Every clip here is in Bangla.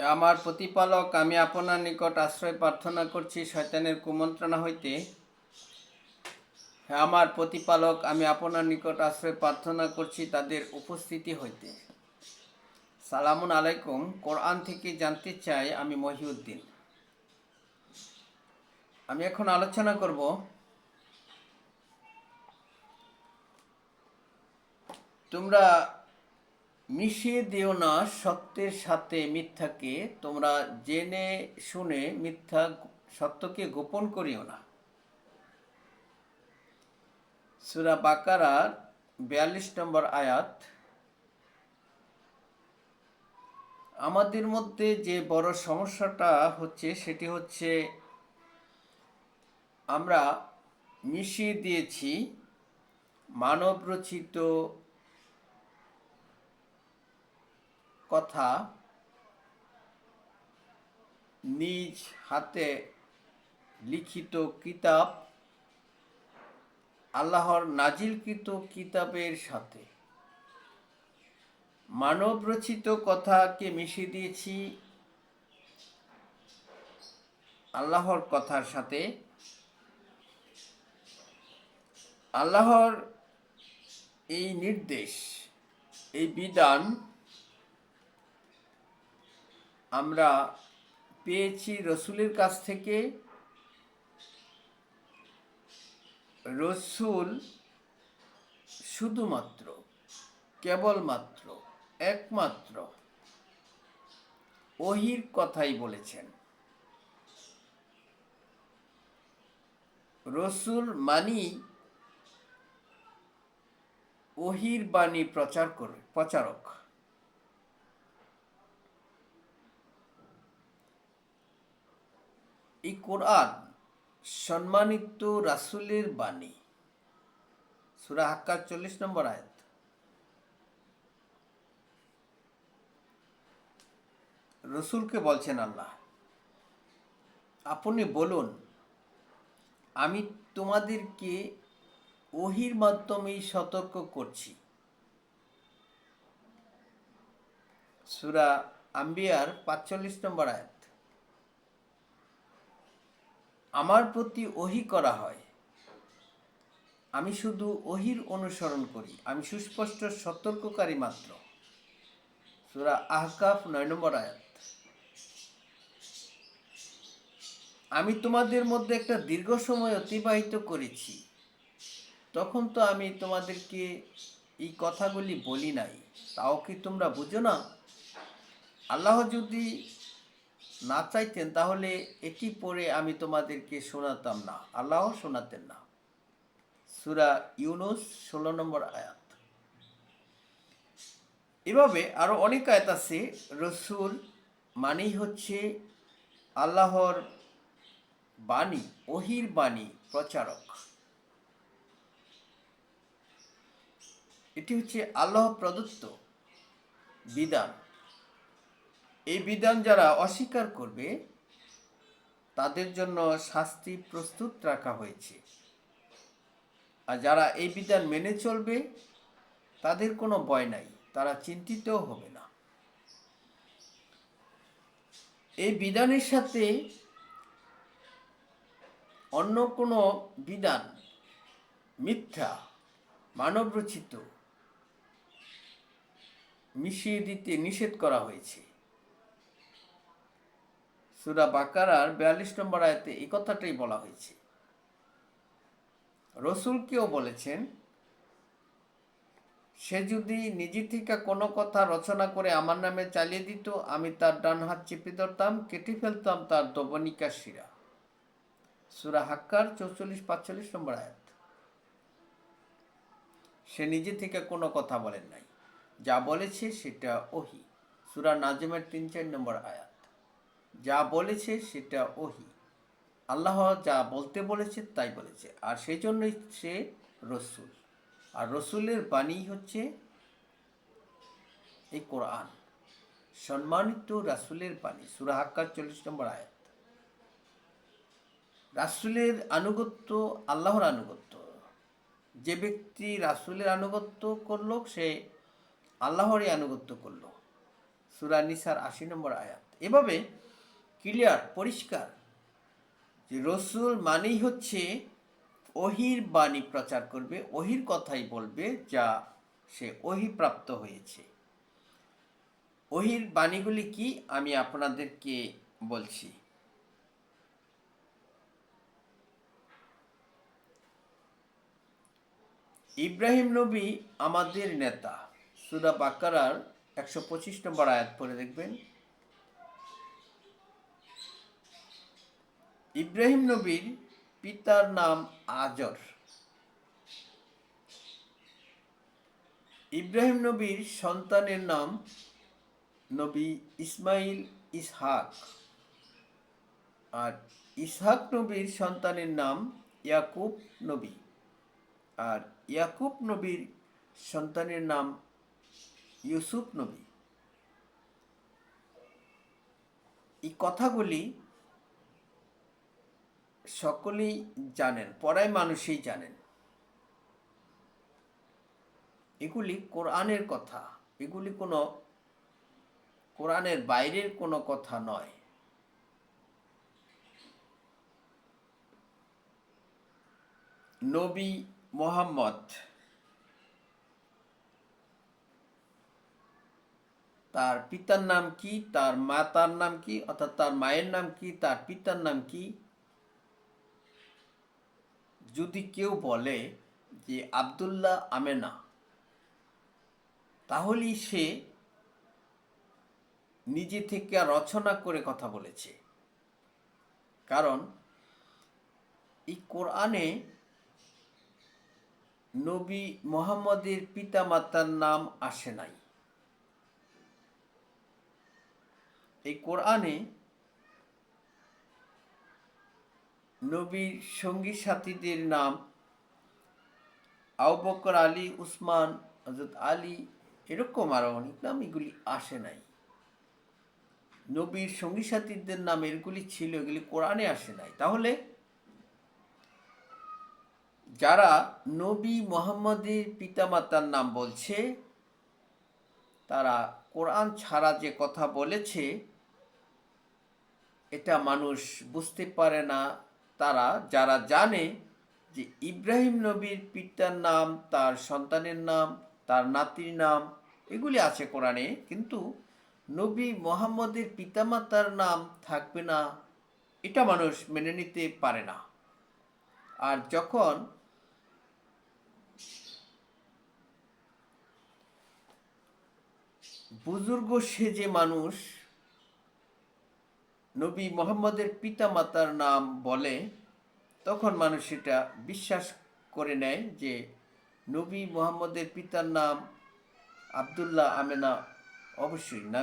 আমার প্রতিপালক, আমি আপনার নিকট আশ্রয় প্রার্থনা করছি শয়তানের কুমন্ত্রণা হইতে। আমার প্রতিপালক, আমি আপনার নিকট আশ্রয় প্রার্থনা করছি তাদের উপস্থিতি হইতে। সালামুন আলাইকুম। কোরআন থেকে জানতে চাই, আমি মহিউদ্দিন। আমি এখন আলোচনা করব তোমরা মিশিয়ে দিও না সত্যের সাথে মিথ্যাকে, তোমরা জেনে শুনে সত্যকে গোপন করিও না। সূরা বাকারার 42 নম্বর আয়াত। আমাদের মধ্যে যে বড় সমস্যাটা হচ্ছে সেটি হচ্ছে আমরা মিশিয়ে দিয়েছি মানবরচিত কথা, নিজ হাতে লিখিত কিতাব, আল্লাহর নাজিলকৃত কিতাবের সাথে মানবরচিত কথাকে মিশিয়ে দিয়েছি আল্লাহর কথার সাথে। আল্লাহর এই নির্দেশ, এই বিধান আমরা পেয়েছি রসুলের কাছ থেকে। রসুল শুধুমাত্র, কেবলমাত্র, একমাত্র ওহীর কথাই বলেছেন। রসুল ওহীর বাণী প্রচারক। এই কোরআন সম্মানিত রাসূলের বাণী। সূরা হাক্কার 40 নম্বর আয়াত। রসুলকে বলছেন আল্লাহ, আপনি বলুন, আমি তোমাদেরকে ওহীর মাধ্যমেই সতর্ক করছি। সূরা আম্বিয়ার 45 নম্বর আয়াত। আমার প্রতি ওহী করা হয়, আমি শুধু ওহীর অনুসরণ করি, আমি সুস্পষ্ট সতর্ককারী মাত্র। সূরা আহকাফ 9 নম্বর আয়াত। আমি তোমাদের মধ্যে একটা দীর্ঘ সময় অতিবাহিত করেছি, তখন তো আমি তোমাদেরকে এই কথাগুলি বলি নাই, তাও কি তোমরা বুঝো না? আল্লাহ যদি না চাইতেন তাহলে এটি পড়ে আমি তোমাদেরকে শোনাতাম না, আল্লাহ শোনাতেন না। সূরা ইউনূস 16 নম্বর আয়াত। এভাবে আরো অনেক আয়াত আছে। রসুল মানেই হচ্ছে আল্লাহর বাণী, ওহীর বাণী প্রচারক। এটি হচ্ছে আল্লাহ প্রদত্ত বিধান। এই বিধান যারা অস্বীকার করবে তাদের জন্য শাস্তি প্রস্তুত রাখা হয়েছে, আর যারা এই বিধান মেনে চলবে তাদের কোনো ভয় নাই, তারা চিন্তিতও হবে না। এই বিধানের সাথে অন্য কোনো বিধান, মিথ্যা, মানবরচিত মিশিয়ে দিতে নিষেধ করা হয়েছে। সূরা বাকারার 42 নম্বর আয়াতে এই কথাটাই বলা হয়েছে। রসুলকেও বলেছেন, সে যদি নিজে থেকে কোনো কথা রচনা করে আমার নামে চালিয়ে দিত, আমি তার ডান হাত চেপে ধরতাম, কেটে ফেলতাম তার দবনিকা শিরা। সূরা হাক্কার 44-45 নম্বর আয়াত। সে নিজে থেকে কোনো কথা বলেন নাই, যা বলেছে সেটা ওহী। সূরা নাজমের 3-4 নম্বর আয়াত। যা বলেছে সেটা ওহী, আল্লাহ যা বলতে বলেছে তাই বলেছে, আর সেই জন্যই সে রসুল। আর রসুলের বাণী হচ্ছে এই কোরআন, সম্মানিত রাসূলের বাণী। সূরা হাক্কার 40 নম্বর আয়াত। রাসূলের আনুগত্য আল্লাহর আনুগত্য। যে ব্যক্তি রাসূলের আনুগত্য করলো সে আল্লাহরই আনুগত্য করলো। সূরা নিসার ৮০ নম্বর আয়াত। এভাবে ক্লিয়ার, পরিষ্কার যে রসুল মানেই হচ্ছে ওহির বাণী প্রচার করবে, ওহির কথাই বলবে যা সে ওহি প্রাপ্ত হয়েছে। ওহির বাণীগুলি কি আমি আপনাদেরকে বলছি। ইব্রাহিম নবী আমাদের নেতা, সূরা বাকারার ১২৫ নম্বর আয়াত পড়ে দেখবেন। ইব্রাহিম নবীর পিতার নাম আজর। ইব্রাহিম নবীর সন্তানের নাম নবী ইসমাইল, ইসহাক। আর ইসহাক নবীর সন্তানের নাম ইয়াকুব নবী। আর ইয়াকুব নবীর সন্তানের নাম ইউসুফ নবী। এই কথাগুলি সকলেই জানেন, পড়ায় মানুষই জানেন। এগুলি কোরআনের কথা, এগুলি কোনো কোরআনের বাইরের কোনো কথা নয়। নবী মুহাম্মদ তার পিতার নাম কি, তার মাতার নাম কি, অর্থাৎ তার মায়ের নাম কি, তার পিতার নাম কি, যদি কেউ বলে যে আব্দুল্লাহ আমেনা, তাহলেই সে নিজে থেকে রচনা করে কথা বলেছে। কারণ এই কোরআনে নবী মুহাম্মদের পিতা মাতার নাম আসে নাই। এই কোরআনে নবীর সঙ্গী সাথীদের নাম আবু বকর, আলী, উসমান, হযরত আলী, এরকম আরো অনেক নাম, এগুলি আসে নাই। নবীর সঙ্গী সাথীদের নাম এগুলি ছিল, এগুলি কোরআনে আসে নাই। তাহলে যারা নবী মুহাম্মদের পিতামাতার নাম বলছে, তারা কোরআন ছাড়া যে কথা বলেছে এটা মানুষ বুঝতে পারে না। তারা যারা জানে যে ইব্রাহিম নবীর পিতার নাম, তার সন্তানের নাম, তার নাতির নাম, এগুলি আছে কোরআনে, কিন্তু নবী মুহাম্মদের পিতামাতার নাম থাকবে না, এটা মানুষ মেনে নিতে পারে না। আর যখন বুজুর্গ সেজে মানুষ নবী মুহাম্মদের পিতামাতার নাম বলে, তখন মানুষ এটা বিশ্বাস করে নেয় যে নবী মুহাম্মদের পিতার নাম আব্দুল্লাহ আমেনা। অবশ্যই না,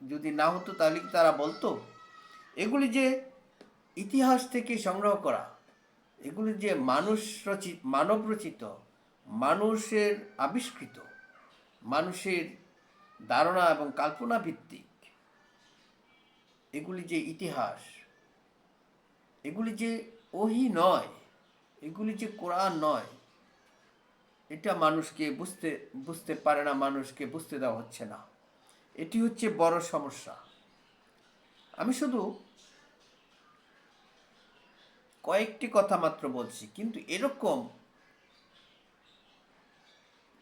যদি না হতো তাহলে কি তারা বলতো? এগুলি যে ইতিহাস থেকে সংগ্রহ করা, এগুলি যে মানব রচিত, মানুষের আবিষ্কৃত, মানুষের ধারণা এবং কল্পনা ভিত্তিক এগুলি যে ইতিহাস, এগুলি যে ওহী নয়, এগুলি যে কোরআন নয়, এটা মানুষকে বুঝতে পারে না, মানুষকে বুঝতে দেওয়া হচ্ছে না। এটি হচ্ছে বড় সমস্যা। আমি শুধু কয়েকটি কথা মাত্র বলছি, কিন্তু এরকম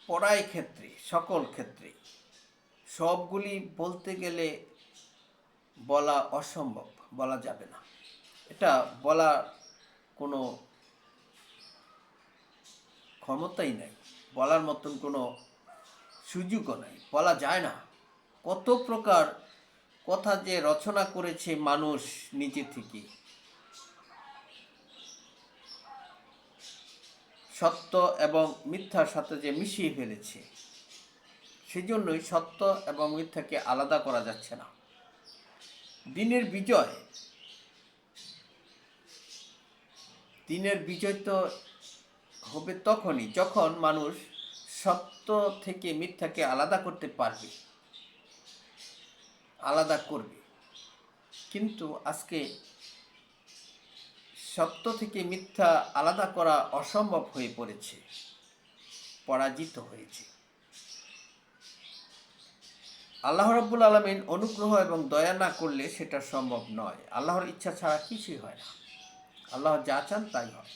পড়াই ক্ষেত্রে, সকল ক্ষেত্রে সবগুলি বলতে গেলে বলা অসম্ভব, বলা যাবে না। এটা বলা কোনো ক্ষমতাই নাই, বলার মতন কোনো সুযোগও নাই, বলা যায় না। কত প্রকার কথা যে রচনা করেছে মানুষ নিজে থেকে, সত্য এবং মিথ্যার সাথে যে মিশিয়ে ফেলেছে, সেজন্যই সত্য এবং মিথ্যাকে আলাদা করা যাচ্ছে না। দিনের বিজয় তো হবে তখনই যখন মানুষ সত্য থেকে মিথ্যাকে আলাদা করতে পারবে, আলাদা করবে। কিন্তু আজকে সত্য থেকে মিথ্যা আলাদা করা অসম্ভব হয়ে পড়েছে, পরাজিত হয়েছে। আল্লাহ রাব্বুল আলামিন অনুগ্রহ এবং দয়া না করলে সেটা সম্ভব নয়। আল্লাহর ইচ্ছা ছাড়া কিছুই হয় না। আল্লাহ যা চান তাই হয়।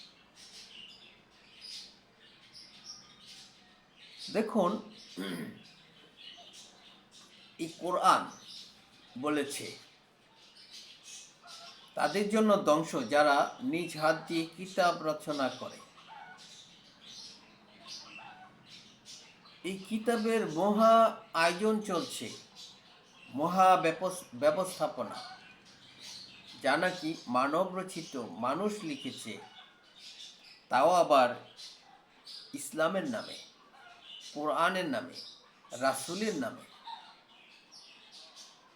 দেখুন, এই কোরআন বলেছে তাদের জন্য ধ্বংস যারা নিজ হাত দিয়ে কিতাব রচনা করে। এই কিতাবের মহা আয়োজন চলছে, মহা ব্যবস্থাপনা, যা নাকি মানব রচিত, মানুষ লিখেছে, তাও আবার ইসলামের নামে, কোরআনের নামে, রাসূলের নামে।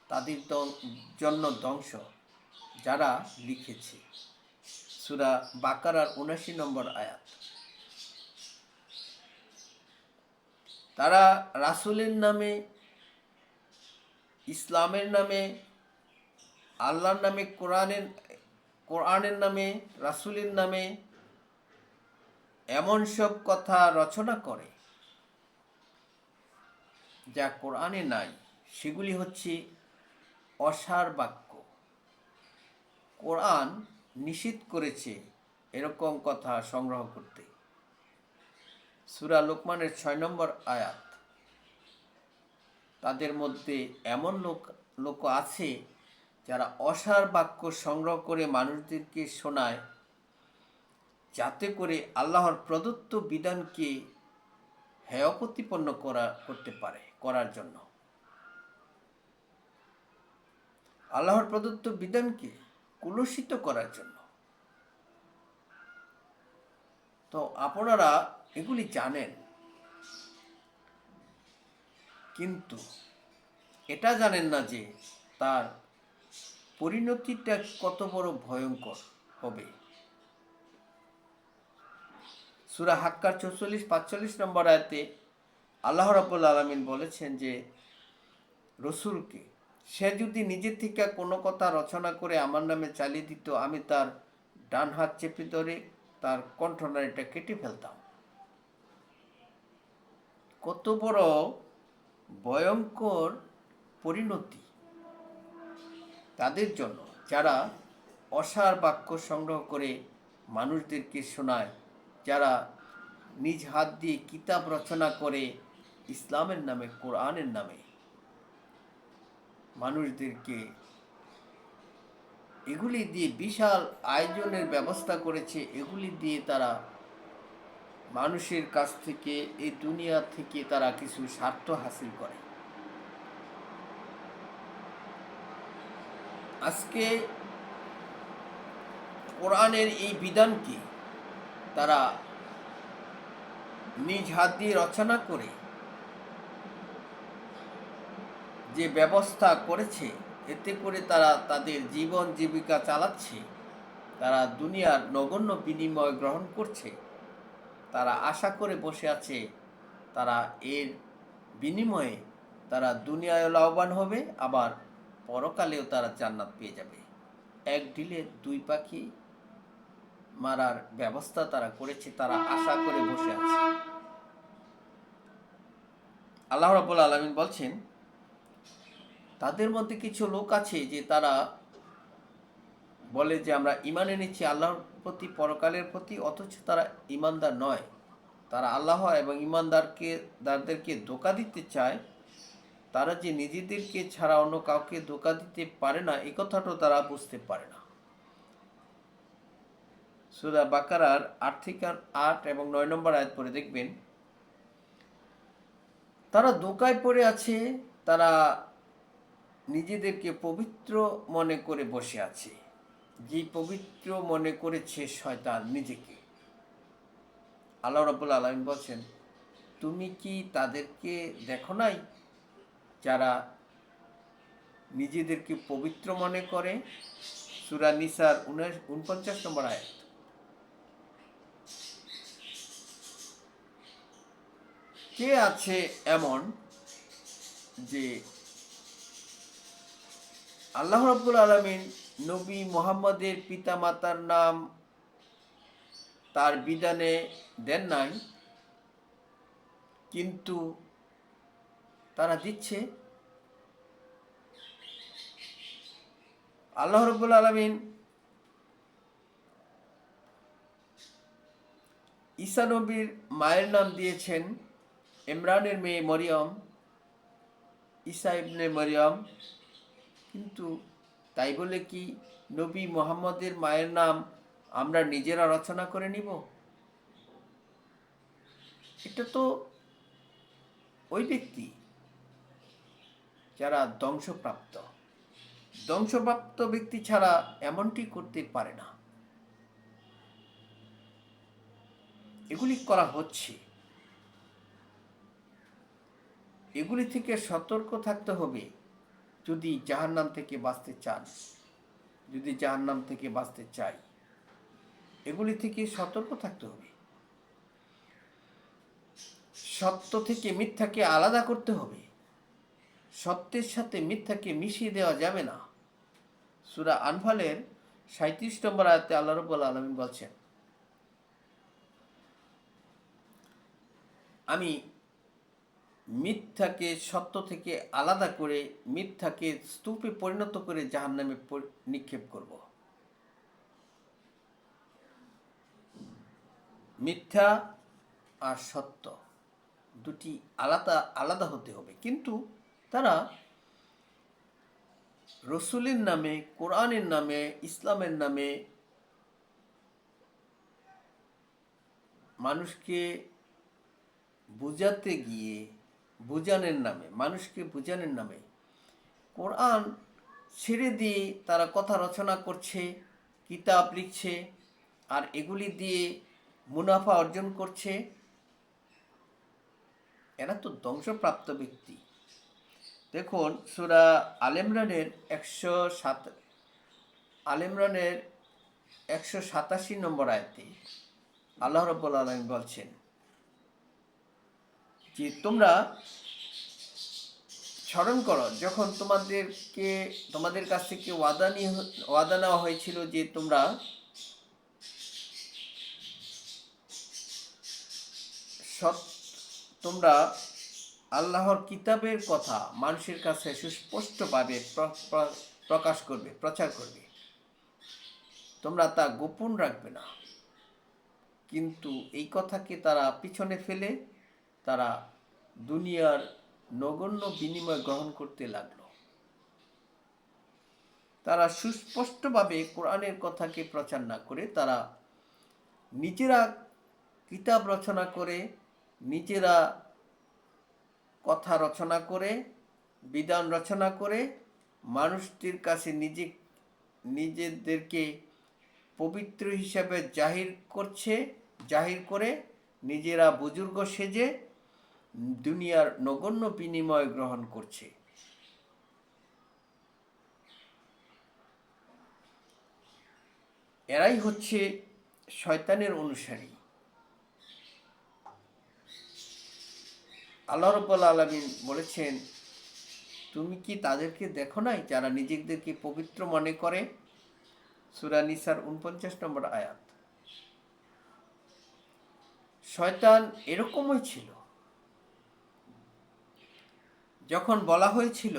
তাদের জন্য ধ্বংস যারা লিখেছে। সূরা বাকারার ৭৯ নম্বর আয়াত। তারা রাসূলের নামে, ইসলামের নামে, আল্লাহর নামে, কোরআনের নামে, রাসূলের নামে এমন সব কথা রচনা করে যা কোরআনে নাই। সেগুলি হচ্ছে অসার বাক্য। কোরআন নিষেধ করেছে এরকম কথা সংগ্রহ করতে। সূরা লোকমানের ৬ নম্বর আয়াত। তাদের মধ্যে এমন লোক আছে যারা অসার বাক্য সংগ্রহ করে মানুষদেরকে শোনায়, যাতে করে আল্লাহর প্রদত্ত বিধানকে হেয় প্রতিপন্ন করার জন্য, আল্লাহর প্রদত্ত বিধানকে কুলুষিত করার জন্য। তো আপনারা এগুলি জানেন, কিন্তু এটা জানেন না যে তার পরিণতিটা কত বড় ভয়ঙ্কর হবে। সূরা হাক্কার ৪৪-৪৫ নম্বর আয়াতে আল্লাহ রাব্বুল আলামিন বলেছেন যে রসুলকে, সে যদি নিজে থেকে কোনো কথা রচনা করে আমার নামে চালিয়ে দিত, আমি তার ডান হাত চেপে ধরে তার কণ্ঠনালীটা কেটে ফেলতাম। কত বড় ভয়ঙ্কর পরিণতি তাদের জন্য যারা অসার বাক্য সংগ্রহ করে মানুষদেরকে শোনায়, যারা নিজ হাত দিয়ে কিতাব রচনা করে ইসলামের নামে, কোরআনের নামে মানুষদেরকে, এগুলি দিয়ে বিশাল আয়োজনের ব্যবস্থা করেছে। এগুলি দিয়ে তারা মানুষের কাছ থেকে, এই দুনিয়া থেকে তারা কিছু স্বার্থ হাসিল করে। আজকে কোরআনের এই বিধানকে তারা নিজ হাত দিয়ে রচনা করে যে ব্যবস্থা করেছে, এতে করে তারা তাদের জীবন জীবিকা চালাচ্ছে, তারা দুনিয়ার নগণ্য বিনিময় গ্রহণ করছে। তারা আশা করে বসে আছে তারা এর বিনিময়ে তারা দুনিয়ায় লাভবান হবে, আবার পরকালেও তারা জান্নাত পেয়ে যাবে। এক ঢিলে দুই পাখি মারার ব্যবস্থা তারা করেছে, তারা আশা করে বসে আছে। আল্লাহ রাব্বুল আলামিন বলছেন, তাদের মধ্যে কিছু লোক আছে যে তারা বলে যে আমরা ঈমান এনেছি আল্লাহর প্রতি, পরকালের প্রতি, অথচ তারা ঈমানদার নয়। তারা আল্লাহ এবং ঈমানদারদেরকে ধোঁকা দিতে চায়। তারা যে নিজেদেরকে ছাড়া অন্য কাউকে ধোঁকা দিতে পারে না, এই কথাটাও তারা বুঝতে পারে না। সূরা বাকারার ৮ এবং ৯ নম্বর আয়াত পড়ে দেখবেন, তারা ধোঁকায় পড়ে আছে, তারা নিজেদেরকে পবিত্র মনে করে বসে আছে। যে পবিত্র মনে করেছে শয়তান নিজেকে। আল্লাহ রাব্বুল আলামিন বলছেন, তুমি কি তাদেরকে দেখো নাই যারা নিজেদেরকে পবিত্র মনে করে? সূরা নিসার ৪৯ নম্বর আয়াত। কে আছে এমন যে আল্লাহ রাব্বুল আলামিন নবী মুহাম্মদের পিতামাতার নাম তার বিধানে দেন নাই, কিন্তু তারা দিচ্ছে? আল্লাহ রাব্বুল আলামিন ঈসা নবীর মায়ের নাম দিয়েছেন ইমরানের মেয়ে মরিয়ম, ঈসা ইবনে মরিয়ম। কিন্তু তাই বলে কি নবী মুহাম্মদের মায়ের নাম আমরা নিজেরা রচনা করে নিব? এটা তো ওই ব্যক্তি যারা ধ্বংসপ্রাপ্ত ব্যক্তি ছাড়া এমনটি করতে পারে না। এগুলি করা হচ্ছে, এগুলি থেকে সতর্ক থাকতে হবে যদি জাহান্নাম থেকে বাঁচতে চান, যদি জাহান্নাম থেকে বাঁচতে চাই। এগুলি থেকে সতর্ক থাকতে হবে। সত্য থেকে মিথ্যাকে আলাদা করতে হবে। সত্যের সাথে মিথ্যাকে মিশিয়ে দেওয়া যাবে না। সূরা আনফালের ৩৭ নম্বর আয়াতে আল্লাহ রাব্বুল আলামিন বলছেন, আমি মিথ্যাকে সত্য থেকে আলাদা করে মিথ্যাকে স্তূপে পরিণত করে জাহান্নামে নিক্ষেপ করব। মিথ্যা আর সত্য দুটি আলাদা আলাদা হতে হবে। কিন্তু তারা রসুলের নামে, কোরআনের নামে, ইসলামের নামে মানুষকে বুঝাতে গিয়ে, মানুষকে বোঝানোর নামে কোরআন ছেড়ে দিয়ে তারা কথা রচনা করছে, কিতাব লিখছে, আর এগুলি দিয়ে মুনাফা অর্জন করছে। এরা তো ধ্বংসপ্রাপ্ত ব্যক্তি। দেখুন সূরা আল ইমরানের 187 নম্বর আয়াতে আল্লাহ রাব্বুল আলামিন বলছেন যে তোমরা স্মরণ করো যখন তোমাদের কাছ থেকে ওয়াদা নেওয়া হয়েছিল যে তোমরা আল্লাহর কিতাবের কথা মানুষের কাছে সুস্পষ্টভাবে প্রকাশ করবে, প্রচার করবে, তোমরা তা গোপন রাখবে না। কিন্তু এই কথাকে তারা পিছনে ফেলে তারা দুনিয়ার নগণ্য বিনিময় গ্রহণ করতে লাগলো। তারা সুস্পষ্টভাবে কোরআনের কথাকে প্রচার না করে তারা নিজেরা কিতাব রচনা করে, নিজেরা কথা রচনা করে, বিধান রচনা করে মানুষটির কাছে নিজেদেরকে পবিত্র হিসাবে জাহির করে নিজেরা বুজুর্গ সেজে দুনিয়ার নগণ্য বিনিময় গ্রহণ করছে। এরাই হচ্ছে শয়তানের অনুসারী। আল্লাহ রাব্বুল আলামিন বলেছেন, তুমি কি তাদেরকে দেখো নাই যারা নিজেদেরকে পবিত্র মনে করে? সূরা নিসার ৪৯ নম্বর আয়াত। শয়তান এরকমই ছিল। যখন বলা হয়েছিল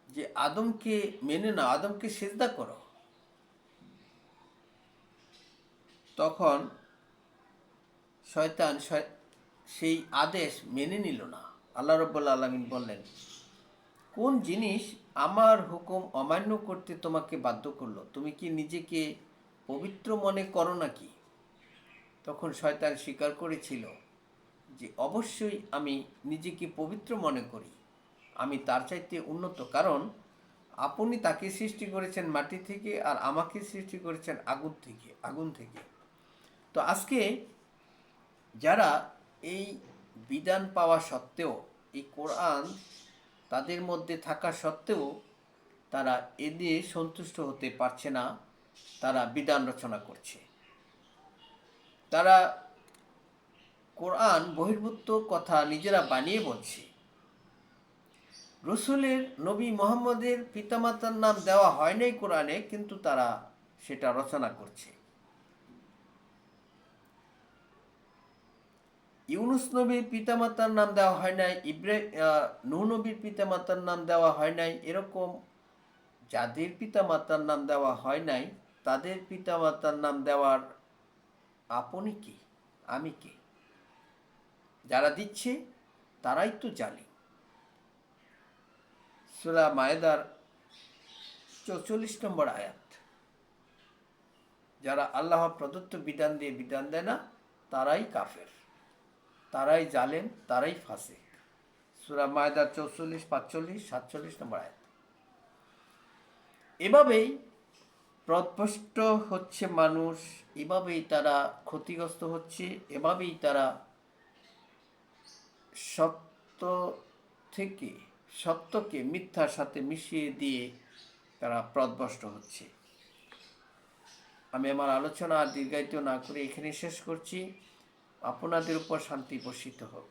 যে আদমকে মেনে নাও, আদমকে সিজদা করো, তখন শয়তান সেই আদেশ মেনে নিল না। আল্লাহ রাব্বুল আলামিন বললেন, কোন জিনিস আমার হুকুম অমান্য করতে তোমাকে বাধ্য করলো? তুমি কি নিজেকে পবিত্র মনে করো নাকি? তখন শয়তান স্বীকার করেছিল যে অবশ্যই আমি নিজেকে পবিত্র মনে করি, আমি তার চাইতে উন্নত, কারণ আপনি তাকে সৃষ্টি করেছেন মাটি থেকে আর আমাকে সৃষ্টি করেছেন আগুন থেকে। তো আজকে যারা এই বিধান পাওয়া সত্ত্বেও, এই কোরআন তাদের মধ্যে থাকা সত্ত্বেও তারা এ দিয়ে সন্তুষ্ট হতে পারছে না, তারা বিধান রচনা করছে, তারা কোরআন বহির্ভূত কথা নিজেরা বানিয়ে বলছে। রসুলের, নবী মুহাম্মদের পিতামাতার নাম দেওয়া হয় নাই কোরআনে, কিন্তু তারা সেটা রচনা করছে। ইউনুস নবীর পিতামাতার নাম দেওয়া হয় নাই, নূহ নবীর পিতামাতার নাম দেওয়া হয় নাই, এরকম যাদের পিতামাতার নাম দেওয়া হয় নাই তাদের পিতামাতার নাম দেওয়ার আপনি কে, আমি কে? যারা দিচ্ছে তারাই তো জালিম। সূরা মায়েদার 44 নম্বর আয়াত। যারা আল্লাহ প্রদত্ত বিধান দিয়ে বিধান দেয় না তারাই কাফের, তারাই জালেম, তারাই ফাসিক। সূরা মায়েদার 44, 45, 47 নম্বর আয়াত। এভাবেই পথভ্রষ্ট হচ্ছে মানুষ, এভাবেই তারা ক্ষতিগ্রস্ত হচ্ছে, এভাবেই তারা সত্য থেকে সত্যকে মিথ্যার সাথে মিশিয়ে দিয়ে তারা পথভ্রষ্ট হচ্ছে। আমি আমার আলোচনা আর দীর্ঘায়িত না করে এখানে শেষ করছি। আপনাদের উপর শান্তি বর্ষিত হোক।